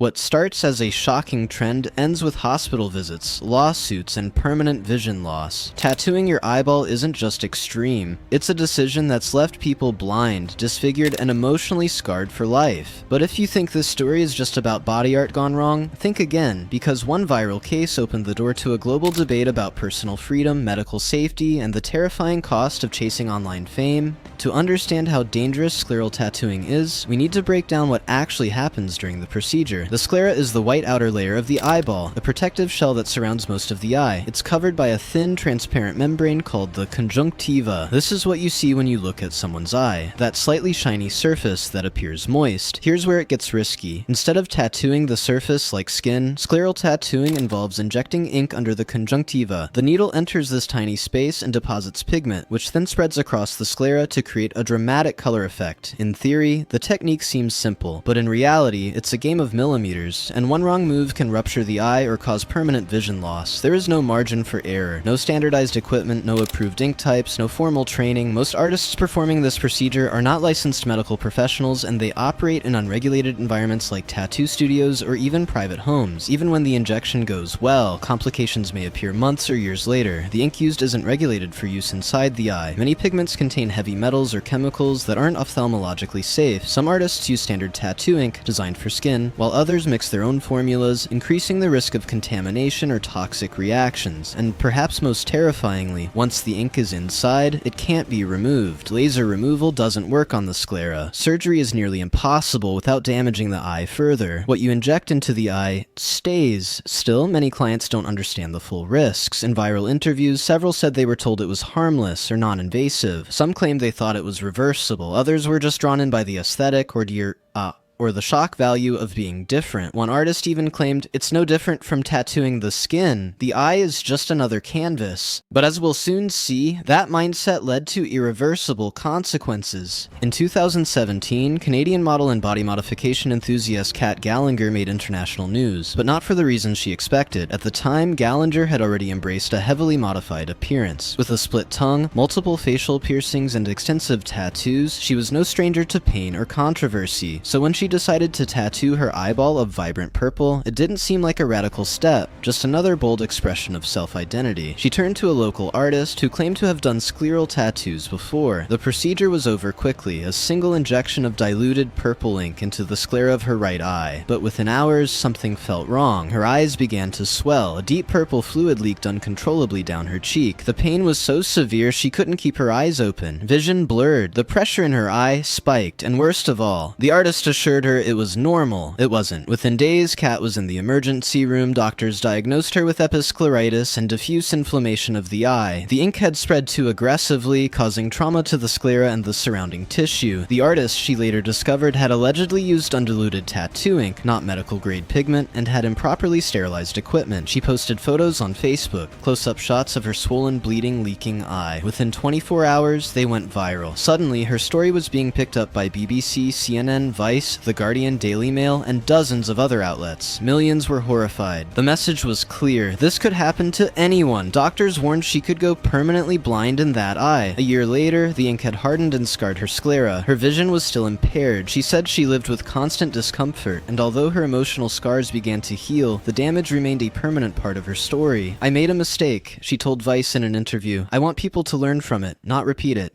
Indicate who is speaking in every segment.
Speaker 1: What starts as a shocking trend ends with hospital visits, lawsuits, and permanent vision loss. Tattooing your eyeball isn't just extreme, it's a decision that's left people blind, disfigured, and emotionally scarred for life. But if you think this story is just about body art gone wrong, think again, because one viral case opened the door to a global debate about personal freedom, medical safety, and the terrifying cost of chasing online fame. To understand how dangerous scleral tattooing is, we need to break down what actually happens during the procedure. The sclera is the white outer layer of the eyeball, a protective shell that surrounds most of the eye. It's covered by a thin, transparent membrane called the conjunctiva. This is what you see when you look at someone's eye, that slightly shiny surface that appears moist. Here's where it gets risky. Instead of tattooing the surface like skin, scleral tattooing involves injecting ink under the conjunctiva. The needle enters this tiny space and deposits pigment, which then spreads across the sclera to create a dramatic color effect. In theory, the technique seems simple, but in reality, it's a game of millimeters, and one wrong move can rupture the eye or cause permanent vision loss. There is no margin for error, no standardized equipment, no approved ink types, no formal training. Most artists performing this procedure are not licensed medical professionals, and they operate in unregulated environments like tattoo studios or even private homes. Even when the injection goes well, complications may appear months or years later. The ink used isn't regulated for use inside the eye. Many pigments contain heavy metals or chemicals that aren't ophthalmologically safe. Some artists use standard tattoo ink designed for skin, while others mix their own formulas, increasing the risk of contamination or toxic reactions. And perhaps most terrifyingly, once the ink is inside, it can't be removed. Laser removal doesn't work on the sclera. Surgery is nearly impossible without damaging the eye further. What you inject into the eye stays. Still, many clients don't understand the full risks. In viral interviews, several said they were told it was harmless or non-invasive. Some claimed they thought it was reversible. Others were just drawn in by the aesthetic or the shock value of being different. One artist even claimed, "It's no different from tattooing the skin. The eye is just another canvas." But as we'll soon see, that mindset led to irreversible consequences. In 2017, Canadian model and body modification enthusiast Cat Gallinger made international news, but not for the reasons she expected. At the time, Gallinger had already embraced a heavily modified appearance. With a split tongue, multiple facial piercings, and extensive tattoos, she was no stranger to pain or controversy. So when she decided to tattoo her eyeball of vibrant purple, it didn't seem like a radical step, just another bold expression of self-identity. She turned to a local artist who claimed to have done scleral tattoos before. The procedure was over quickly, a single injection of diluted purple ink into the sclera of her right eye. But within hours, something felt wrong. Her eyes began to swell. A deep purple fluid leaked uncontrollably down her cheek. The pain was so severe she couldn't keep her eyes open. Vision blurred. The pressure in her eye spiked, and worst of all, the artist assured her it was normal. It wasn't. Within days, Kat was in the emergency room. Doctors diagnosed her with episcleritis and diffuse inflammation of the eye. The ink had spread too aggressively, causing trauma to the sclera and the surrounding tissue. The artist, she later discovered, had allegedly used undiluted tattoo ink, not medical-grade pigment, and had improperly sterilized equipment. She posted photos on Facebook, close-up shots of her swollen, bleeding, leaking eye. Within 24 hours, they went viral. Suddenly, her story was being picked up by BBC, CNN, Vice, The Guardian, Daily Mail, and dozens of other outlets. Millions were horrified. The message was clear. This could happen to anyone. Doctors warned she could go permanently blind in that eye. A year later, the ink had hardened and scarred her sclera. Her vision was still impaired. She said she lived with constant discomfort, and although her emotional scars began to heal, the damage remained a permanent part of her story. "I made a mistake," she told Vice in an interview. "I want people to learn from it, not repeat it."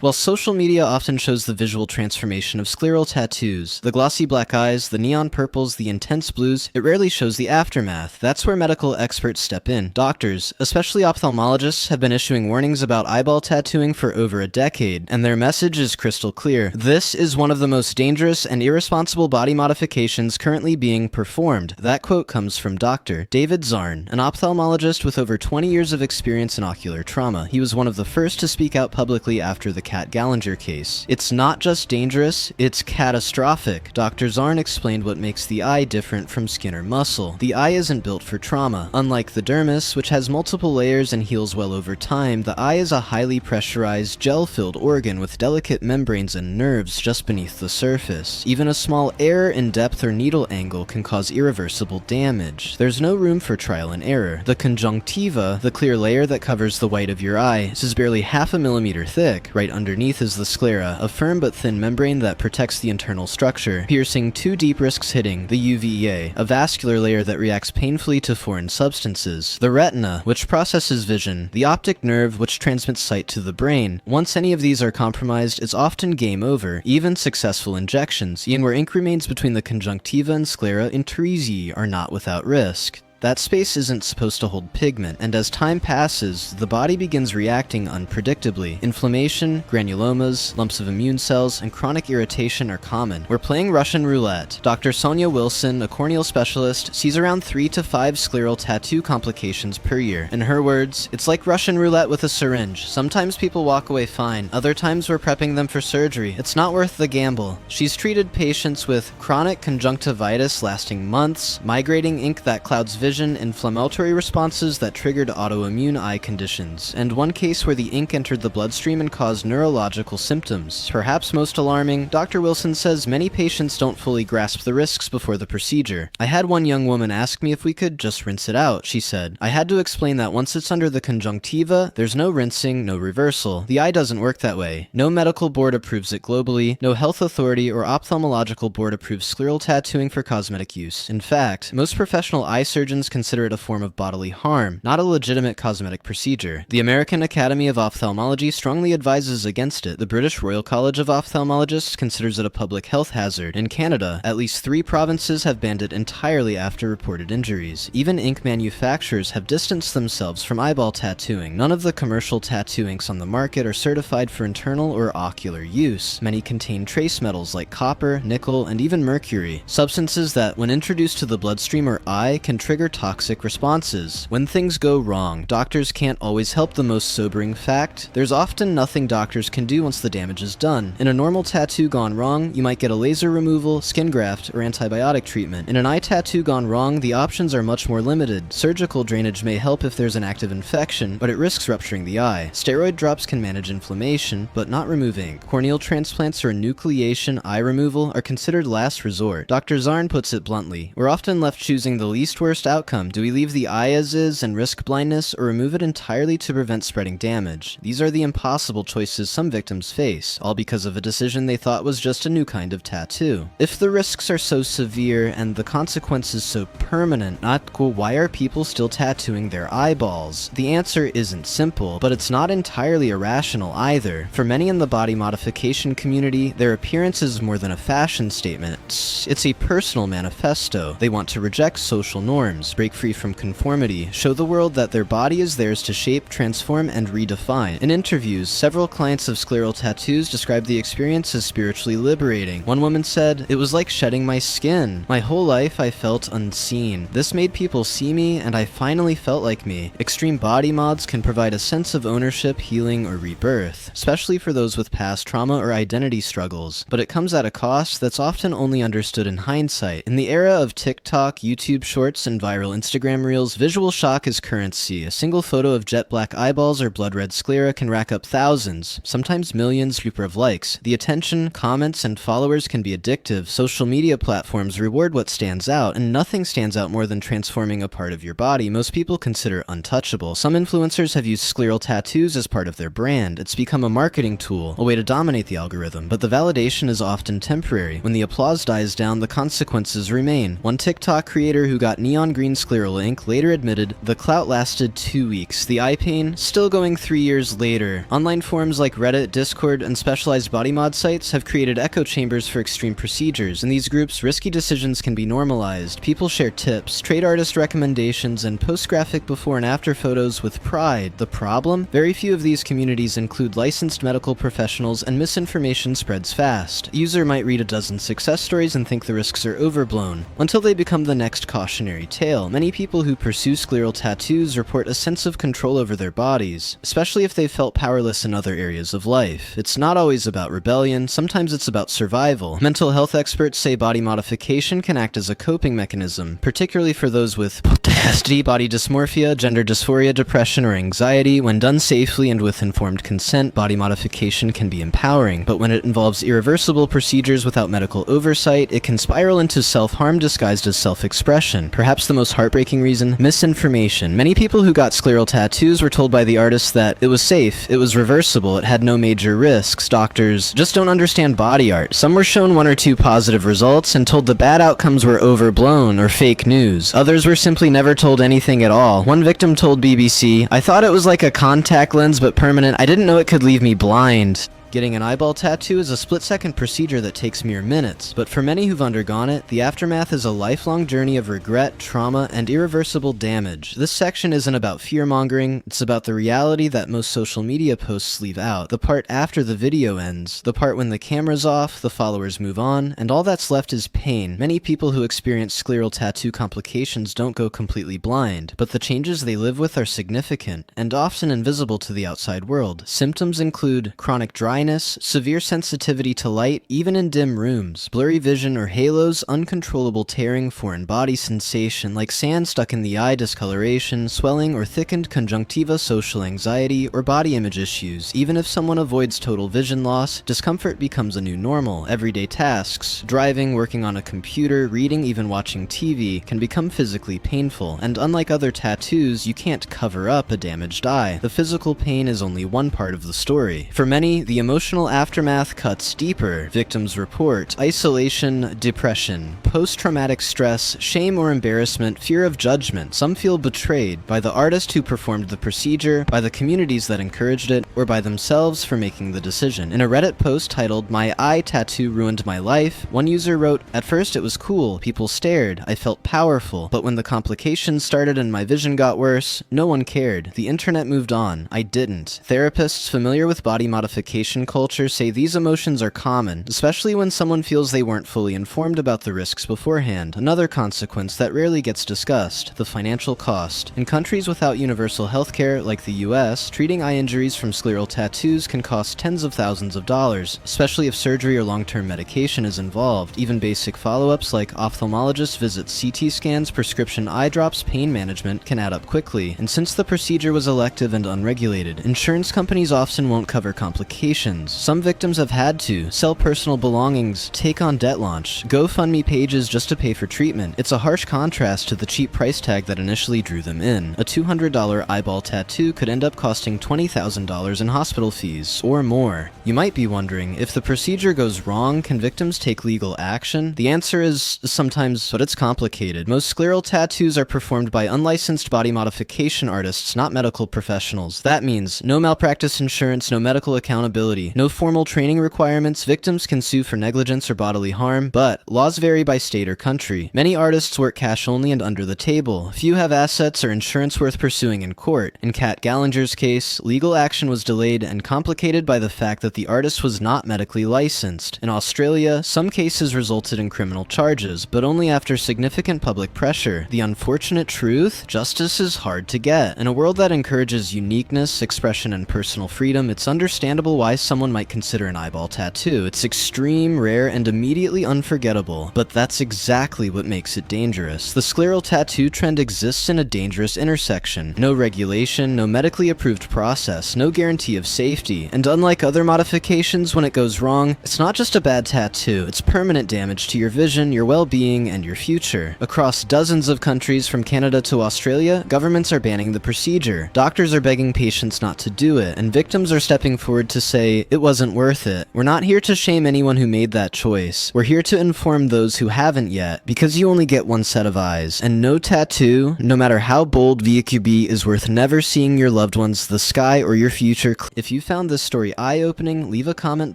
Speaker 1: While social media often shows the visual transformation of scleral tattoos, the glossy black eyes, the neon purples, the intense blues, it rarely shows the aftermath. That's where medical experts step in. Doctors, especially ophthalmologists, have been issuing warnings about eyeball tattooing for over a decade, and their message is crystal clear. This is one of the most dangerous and irresponsible body modifications currently being performed. That quote comes from Dr. David Zarn, an ophthalmologist with over 20 years of experience in ocular trauma. He was one of the first to speak out publicly after the Cat Gallinger case. "It's not just dangerous, it's catastrophic." Dr. Zarn explained what makes the eye different from skin or muscle. The eye isn't built for trauma. Unlike the dermis, which has multiple layers and heals well over time, the eye is a highly pressurized, gel-filled organ with delicate membranes and nerves just beneath the surface. Even a small error in depth or needle angle can cause irreversible damage. There's no room for trial and error. The conjunctiva, the clear layer that covers the white of your eye, is barely half a millimeter thick, right underneath is the sclera, a firm but thin membrane that protects the internal structure. Piercing 2 deep risks hitting the uvea, a vascular layer that reacts painfully to foreign substances. The retina, which processes vision. The optic nerve, which transmits sight to the brain. Once any of these are compromised, it's often game over. Even successful injections, even where ink remains between the conjunctiva and sclera in Teresi, are not without risk. That space isn't supposed to hold pigment, and as time passes, the body begins reacting unpredictably. Inflammation, granulomas, lumps of immune cells, and chronic irritation are common. We're playing Russian roulette. Dr. Sonia Wilson, a corneal specialist, sees around 3 to 5 scleral tattoo complications per year. In her words, "It's like Russian roulette with a syringe. Sometimes people walk away fine, other times we're prepping them for surgery. It's not worth the gamble." She's treated patients with chronic conjunctivitis lasting months, migrating ink that clouds vision, inflammatory responses that triggered autoimmune eye conditions, and one case where the ink entered the bloodstream and caused neurological symptoms. Perhaps most alarming, Dr. Wilson says many patients don't fully grasp the risks before the procedure. "I had one young woman ask me if we could just rinse it out," she said. "I had to explain that once it's under the conjunctiva, there's no rinsing, no reversal. The eye doesn't work that way. No medical board approves it globally, no health authority or ophthalmological board approves scleral tattooing for cosmetic use. In fact, most professional eye surgeons consider it a form of bodily harm, not a legitimate cosmetic procedure. The American Academy of Ophthalmology strongly advises against it. The British Royal College of Ophthalmologists considers it a public health hazard. In Canada, at least 3 provinces have banned it entirely after reported injuries. Even ink manufacturers have distanced themselves from eyeball tattooing. None of the commercial tattoo inks on the market are certified for internal or ocular use. Many contain trace metals like copper, nickel, and even mercury, substances that, when introduced to the bloodstream or eye, can trigger toxic responses. When things go wrong, doctors can't always help. The most sobering fact, there's often nothing doctors can do once the damage is done. In a normal tattoo gone wrong, you might get a laser removal, skin graft, or antibiotic treatment. In an eye tattoo gone wrong, the options are much more limited. Surgical drainage may help if there's an active infection, but it risks rupturing the eye. Steroid drops can manage inflammation, but not remove ink. Corneal transplants or enucleation eye removal are considered last resort. Dr. Zarn puts it bluntly, we're often left choosing the least worst outcome. Do we leave the eye as is and risk blindness, or remove it entirely to prevent spreading damage? These are the impossible choices some victims face, all because of a decision they thought was just a new kind of tattoo. If the risks are so severe and the consequences so permanent, why are people still tattooing their eyeballs? The answer isn't simple, but it's not entirely irrational either. For many in the body modification community, their appearance is more than a fashion statement. It's a personal manifesto. They want to reject social norms, break free from conformity, show the world that their body is theirs to shape, transform, and redefine. In interviews, several clients of scleral tattoos described the experience as spiritually liberating. One woman said, "It was like shedding my skin. My whole life I felt unseen. This made people see me, and I finally felt like me." Extreme body mods can provide a sense of ownership, healing, or rebirth, especially for those with past trauma or identity struggles. But it comes at a cost that's often only understood in hindsight. In the era of TikTok, YouTube Shorts, and viral Instagram reels, visual shock is currency. A single photo of jet black eyeballs or blood red sclera can rack up thousands, sometimes millions of likes. The attention, comments, and followers can be addictive. Social media platforms reward what stands out, and nothing stands out more than transforming a part of your body most people consider untouchable. Some influencers have used scleral tattoos as part of their brand. It's become a marketing tool, a way to dominate the algorithm, but the validation is often temporary. When the applause dies down, the consequences remain. One TikTok creator who got neon green scleral ink later admitted, "The clout lasted 2 weeks. The eye pain, still going 3 years later." Online forums like Reddit, Discord, and specialized body mod sites have created echo chambers for extreme procedures. In these groups, risky decisions can be normalized. People share tips, trade artist recommendations, and post graphic before and after photos with pride. The problem? Very few of these communities include licensed medical professionals, and misinformation spreads fast. A user might read a dozen success stories and think the risks are overblown, until they become the next cautionary tale. Many people who pursue scleral tattoos report a sense of control over their bodies, especially if they've felt powerless in other areas of life. It's not always about rebellion, sometimes it's about survival. Mental health experts say body modification can act as a coping mechanism, particularly for those with PTSD, body dysmorphia, gender dysphoria, depression, or anxiety. When done safely and with informed consent, body modification can be empowering, but when it involves irreversible procedures without medical oversight, it can spiral into self-harm disguised as self-expression. Perhaps the most heartbreaking reason? Misinformation. Many people who got scleral tattoos were told by the artist that it was safe, it was reversible, it had no major risks. Doctors just don't understand body art. Some were shown 1 or 2 positive results and told the bad outcomes were overblown or fake news. Others were simply never told anything at all. One victim told BBC, "I thought it was like a contact lens but permanent. I didn't know it could leave me blind." Getting an eyeball tattoo is a split-second procedure that takes mere minutes, but for many who've undergone it, the aftermath is a lifelong journey of regret, trauma, and irreversible damage. This section isn't about fear-mongering, it's about the reality that most social media posts leave out, the part after the video ends, the part when the camera's off, the followers move on, and all that's left is pain. Many people who experience scleral tattoo complications don't go completely blind, but the changes they live with are significant, and often invisible to the outside world. Symptoms include chronic dryness, severe sensitivity to light, even in dim rooms, blurry vision or halos, uncontrollable tearing, foreign body sensation like sand stuck in the eye, discoloration, swelling or thickened conjunctiva, social anxiety, or body image issues. Even if someone avoids total vision loss, discomfort becomes a new normal. Everyday tasks, driving, working on a computer, reading, even watching TV, can become physically painful, and unlike other tattoos, you can't cover up a damaged eye. The physical pain is only one part of the story. For many, the emotional aftermath cuts deeper. Victims report isolation, depression, post-traumatic stress, shame or embarrassment, fear of judgment. Some feel betrayed by the artist who performed the procedure, by the communities that encouraged it, or by themselves for making the decision. In a Reddit post titled, "My eye tattoo ruined my life," one user wrote, "At first it was cool, people stared, I felt powerful, but when the complications started and my vision got worse, no one cared. The internet moved on. I didn't." Therapists familiar with body modification culture say these emotions are common, especially when someone feels they weren't fully informed about the risks beforehand. Another consequence that rarely gets discussed, the financial cost. In countries without universal healthcare, like the US, treating eye injuries from scleral tattoos can cost tens of thousands of dollars, especially if surgery or long-term medication is involved. Even basic follow-ups like ophthalmologist visits, CT scans, prescription eye drops, pain management can add up quickly. And since the procedure was elective and unregulated, insurance companies often won't cover complications. Some victims have had to sell personal belongings, take on debt launch, GoFundMe pages just to pay for treatment. It's a harsh contrast to the cheap price tag that initially drew them in. A $200 eyeball tattoo could end up costing $20,000 in hospital fees, or more. You might be wondering, if the procedure goes wrong, can victims take legal action? The answer is sometimes, but it's complicated. Most scleral tattoos are performed by unlicensed body modification artists, not medical professionals. That means no malpractice insurance, no medical accountability, no formal training requirements. Victims can sue for negligence or bodily harm, but laws vary by state or country. Many artists work cash only and under the table. Few have assets or insurance worth pursuing in court. In Cat Gallinger's case, legal action was delayed and complicated by the fact that the artist was not medically licensed. In Australia, some cases resulted in criminal charges, but only after significant public pressure. The unfortunate truth? Justice is hard to get. In a world that encourages uniqueness, expression, and personal freedom, it's understandable why someone might consider an eyeball tattoo. It's extreme, rare, and immediately unforgettable, but that's exactly what makes it dangerous. The scleral tattoo trend exists in a dangerous intersection. No regulation, no medically approved process, no guarantee of safety, and unlike other modifications, when it goes wrong, it's not just a bad tattoo, it's permanent damage to your vision, your well-being, and your future. Across dozens of countries from Canada to Australia, governments are banning the procedure. Doctors are begging patients not to do it, and victims are stepping forward to say, it wasn't worth it. We're not here to shame anyone who made that choice. We're here to inform those who haven't yet, because you only get one set of eyes, and no tattoo, no matter how bold VQB, is worth never seeing your loved ones, the sky, or your future. If you found this story eye-opening, leave a comment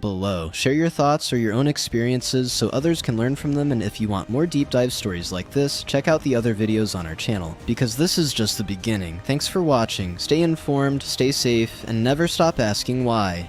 Speaker 1: below. Share your thoughts or your own experiences so others can learn from them, and if you want more deep dive stories like this, check out the other videos on our channel, because this is just the beginning. Thanks for watching, stay informed, stay safe, and never stop asking why.